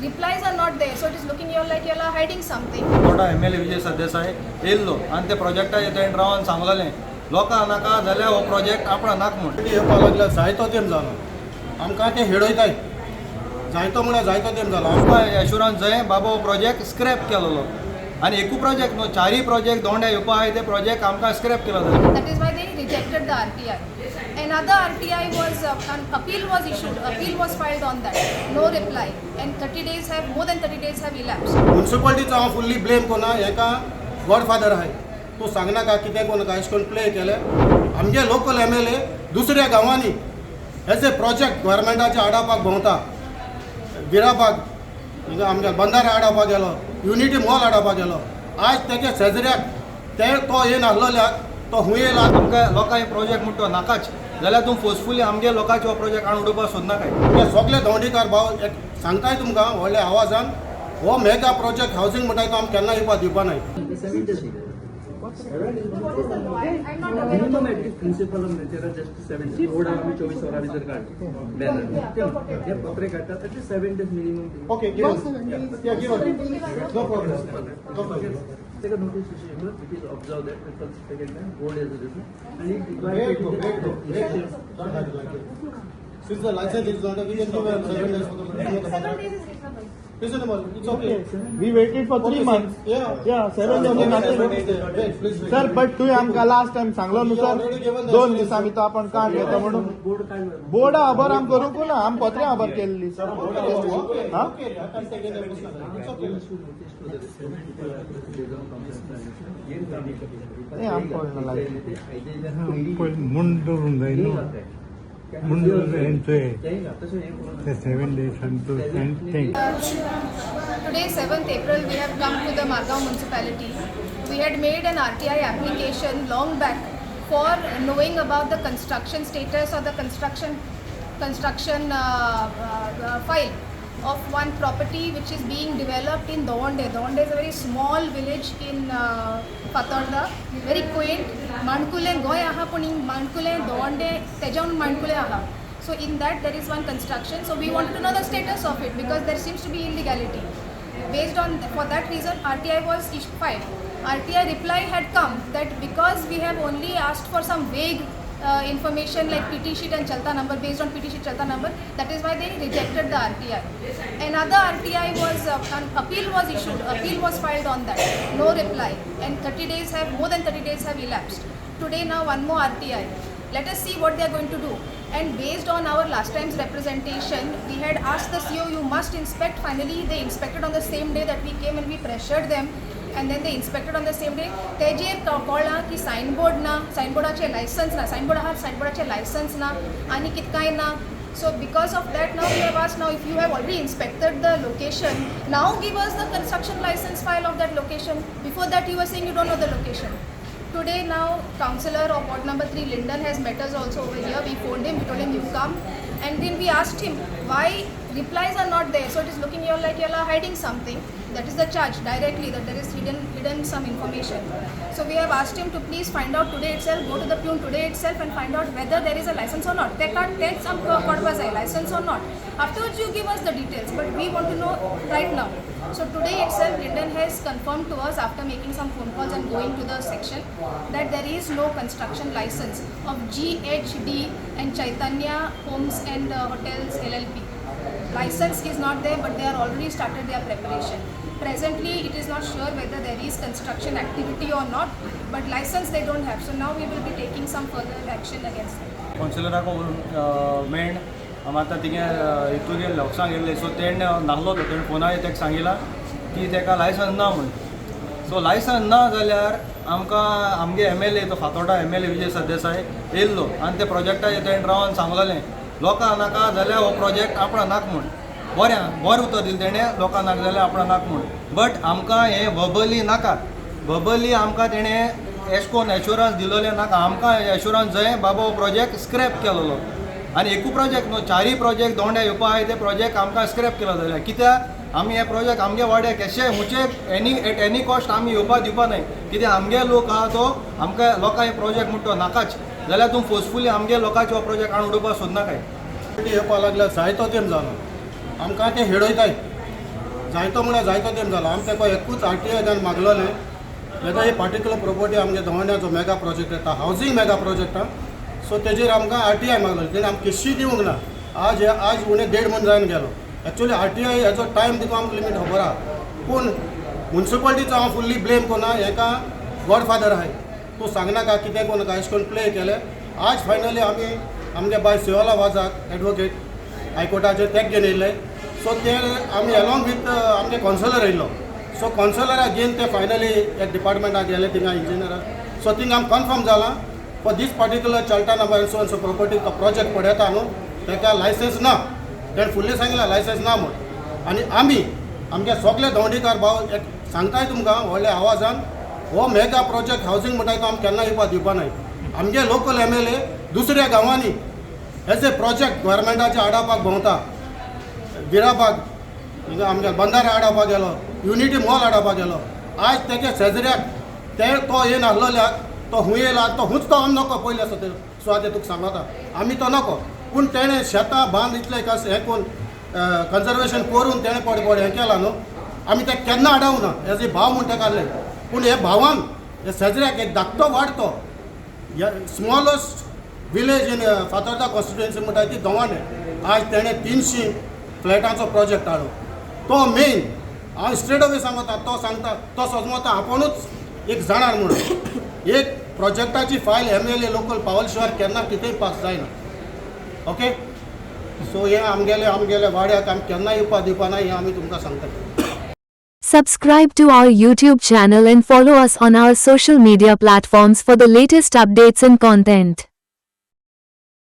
replies are not there, so it is looking like you are hiding something. थोडा MLA Vijay Sardesai येयल्लो आनी ते प्रोजेक्टा येतोन रावन सांगलेलें लोकां नाका जाल्यार हो प्रोजेक्ट आपणा नाक म्हूण येवपाक लागल्या जायतो तेम जालो आमकां ते हेडयताय जायतो म्हळ्यार जायतो तेम जालो आमकां एश्युरन्स जाय बाबा हो प्रोजेक्ट स्क्रॅप केलेलो आनी एकू प्रोजेक्ट न्हू चारय प्रोजेक्ट दोंड्या येवपा आहाय ते प्रोजेक्ट आमकां स्क्रॅप केलो जाय. That is why they rejected the RTI. Another RTI was an appeal was issued. Appeal was filed on that. No reply. And 30 days have more than 30 days have elapsed. म्युन्सिपालिटीचो हांव fully blame कोना हेका godfather आहाय तूं सांगनाका कितें कोणाका अशें करून play केलें आमगे लोकल MLA दुसऱ्या गांवांनी हेजे प्रोजेक्ट गव्हर्मेंटाचे आडावपाक भोंवता गिराबाग हिंगा आमगे बंदारा आडावपाक गेलो युनिटी मॉल आडावपाक गेलो आज तेगे शेजऱ्याक ते तो येन आसलोल्याक तो खूंय येयला आमकां लोकां प्रोजेक्ट म्हणटा तो नाकाच जाल्यार तूं फोर्सफुली आमगे लोकांचे हो प्रोजेक्ट हाडून उडोवपाक सोदनाकाय. हे सगळे दोंडीकार भाव एक सांगताय तुमकां व्हडल्या आवाजान हो मेगा प्रोजेक्ट हावसिंग म्हणटाय तो आमकां केन्ना येवपाक दिवपा नाय. Minimum at least principal just 70 road आम्ही 24 वरां भितर काडटा बॅनर हे पत्रे काडटात at least 7 days minimum okay no problem take a notice issue it is observed that people second time board is written and since the license is not we can give 7 days for the 7 days is reasonable. reasonable it's okay We waited for 3 months. Yeah, 7 days is nothing. wait please Sir, but तुम्ही आमका last time सांगलो न्हू sir 2 दिसां भितर आपण काट घेता म्हणून board काढलं बोर्ड आभार आम करूंक ना आम पत्रे आभार केल्ली सर हा ए आम कोण लायक ಮುಂದೂರು the 7 days until anything. Today, 7th April, we have come to the Margao municipality. We had made an RTI application long back for knowing about the construction status or the construction file of one property which is being developed in Dawande. Dawande is a very small village in Patarda, very quaint. Mandkule goy aha puning Mandkule Dawande tejaun Mandkule aha. So in that there is one construction. So we wanted to know the status of it because there seems to be illegality. Based on for that reason RTI was filed. RTI reply had come that because we have only asked for some vague information like PT sheet and Chalta number based on PT sheet Chalta number, that is why they rejected the RTI. Another RTI was an appeal was issued. Appeal was filed on that. No reply. And 30 days have more than 30 days have elapsed. Today now one more RTI. Let us see what they are going to do. And based on our last time's representation, we had asked the CO, you must inspect. Finally, they inspected on the same day that we came and we pressured them. And then they inspected on the same day. तेजेर कळ्ळां की signboard ना, सायनबोर्डाचे licence ना, signboard आहा सायनबोर्डाचे licence ना, आनी कितकाय ना. So because of that now we have asked now if you have already inspected the location, now give us the construction license file of that location. Before that you were saying you don't know the location. Today now councillor of ward number 3 Linden has met us also over here. We phoned him, we told him you come, and then we asked him why replies are not there. So it is looking like you are hiding something. That is the charge directly that there is hidden some information. So we have asked him to please find out today itself, go to the Pune today itself and find out whether there is a license or not. They can't take some purpose a license or not. Afterwards you give us the details, but we want to know right now. So today itself Linden has confirmed to us after making some phone calls and going to the section that there is no construction license of GHD and Chaitanya Homes and Hotels LLP. License is not there, but they are already started their preparation. Presently it is not sure whether there is construction activity or not, but license they don't have. So now we will be taking some further action against them. कावन्सिलराक मेळ्ळें आमी आतां तिगे हितून गेल्ले ऑफिसांत गेल्ले so तेणें नासलो तो तेणें फोनार ताका सांगिला की ताका लायसन्स ना म्हणून. सो लायसन्स ना जाल्यार आमकां आमगे MLA तो फातोर्डा MLA विजय सरदेसाय येयल्लो आनी ते प्रोजेक्टा तेणें रावन सांगलेलें लोकां नाका जाल्यार हो प्रोजेक्ट आपणा नाक म्हूण. बरें उतर दिलें तेणें लोकां नाका जाल्यार आपणा नाक म्हूण. बट आमकां हें वर्बली नाका. वर्बली आमकां तेणें एश कोन्न एश्युरन्स दिलोलें नाका. आमकां एश्युरन्स जाय बाबा हो प्रोजेक्ट स्क्रॅप केलेलो आनी एकू प्रोजेक्ट न्हू चारय प्रोजेक्ट दोंड्या येवपा आहाय ते प्रोजेक्ट आमकां स्क्रॅप केलो जाल्यार कित्याक आमी हे प्रोजेक्ट आमगे वाड्याक केशे हुंचे एट एनी कॉस्ट आमी येवपा दिवपा न्हय. कित्याक आमगे लोक आहा तो आमकां लोकां हे प्रोजेक्ट म्हणटा तो नाकाच जाल्यार तूं फोर्सफुली आमगे लोकांचे हो प्रोजेक्ट हाडून उडोवपाक सोदनाकाय. येवपाक लागल्या जायतो तेम जालो आमकां ते हेडयताय जायतो म्हळ्यार जायतो तेम जालो आमी तेका एकूच RTI घालून मागलोलें येता ही पार्टिक्युलर प्रॉपर्टी आमच्या दवण्याचो मेगा प्रोजेक्ट येता हावजींग मेगा प्रोजेक्ट सो तेजेर आमकां RTI मागलोलें तेणें आमकां किस्सी दिवंक ना आज उणें 1.5 म्हयनो जावन गेलो एक्चुअली RTI हेजो टायम दिवंक आमकां लिमीट खबर आहा पूण म्युन्सिपालिटीचो हांव फुल्ली ब्लेम कोना हेका गॉडफादर आहाय तूं सांगनाका कितें कोनाका अशें करून प्ले केलें आज फायनली आमी आमच्या बाय सेवाला वाजाक एडवोकेट हायकोर्टाचेर तेक घेवन येयले सो ते आमी अलॉंग वीथ आमचे कॉन्सलर येयल्लो सो कॉन्सलराक घेवन ते फायनली एक डिपार्टमेंटाक गेले थिंगा इंजिनियराक सो थिंगा आमकां कन्फर्म जालां फॉर दीस पर्टिक्युलर चलटा नंबर सो प्रॉपर्टी तो प्रोजेक्ट पळयता न्हू ताका लायसन्स ना तेणें फुल्ली सांगलां लायसन्स ना म्हूण आनी आमी आमचे सगळे दवंडीकार भाव एक सांगताय तुमकां व्हडल्या आवाजान हो मेगा प्रोजेक्ट हावजींग म्हणटाय तो आमी केन्ना येवपा दिवपा नाय आमचे लोकल MLA दुसऱ्या गांवांनी हेजे प्रोजेक्ट गव्हर्मेंटाचे आडावपाक भोंवता गिराबाग हिंगा आमच्या बंदारा आडावपाक गेलो युनिटी मॉल आडावपाक गेलो आज तेच्या शेजऱ्याक ते तो येवन आसलोल्याक तो खूंय येयला तो खूंच तो आमी नको पयले आसा ते सुवाते तुका सांगता आमी तो नको पूण तेणें शेतां बांद इतलें कस हें कोन्न कन्जर्वेशन करून तेणें पड हें केलां न्हू आमी तें केन्ना आडावंक ना एज ए भाव म्हूण तेका आहले पूण हे भावान हे शेजऱ्याक एक धाकटो वाडतो smallest village in Fatorda constituency म्हणटा ती दवाणे आज तेणें 300 फ्लॅटांचो प्रोजेक्ट हाडलो तो मेन हांव स्ट्रेट अवे सांगता तो सांगता तो सोजमोता आपुणूच एक जाणार म्हणून एक प्रोजेक्टाची फायल MLA लोकल पावल शिवाय केन्ना कितेंय पास जायना ओके सो हे आमगेले वाड्याक आमी केन्ना येवपा दिवपा ना हें आमी तुमकां सांगता Subscribe to our YouTube channel and follow us on our social media platforms for the latest updates and content.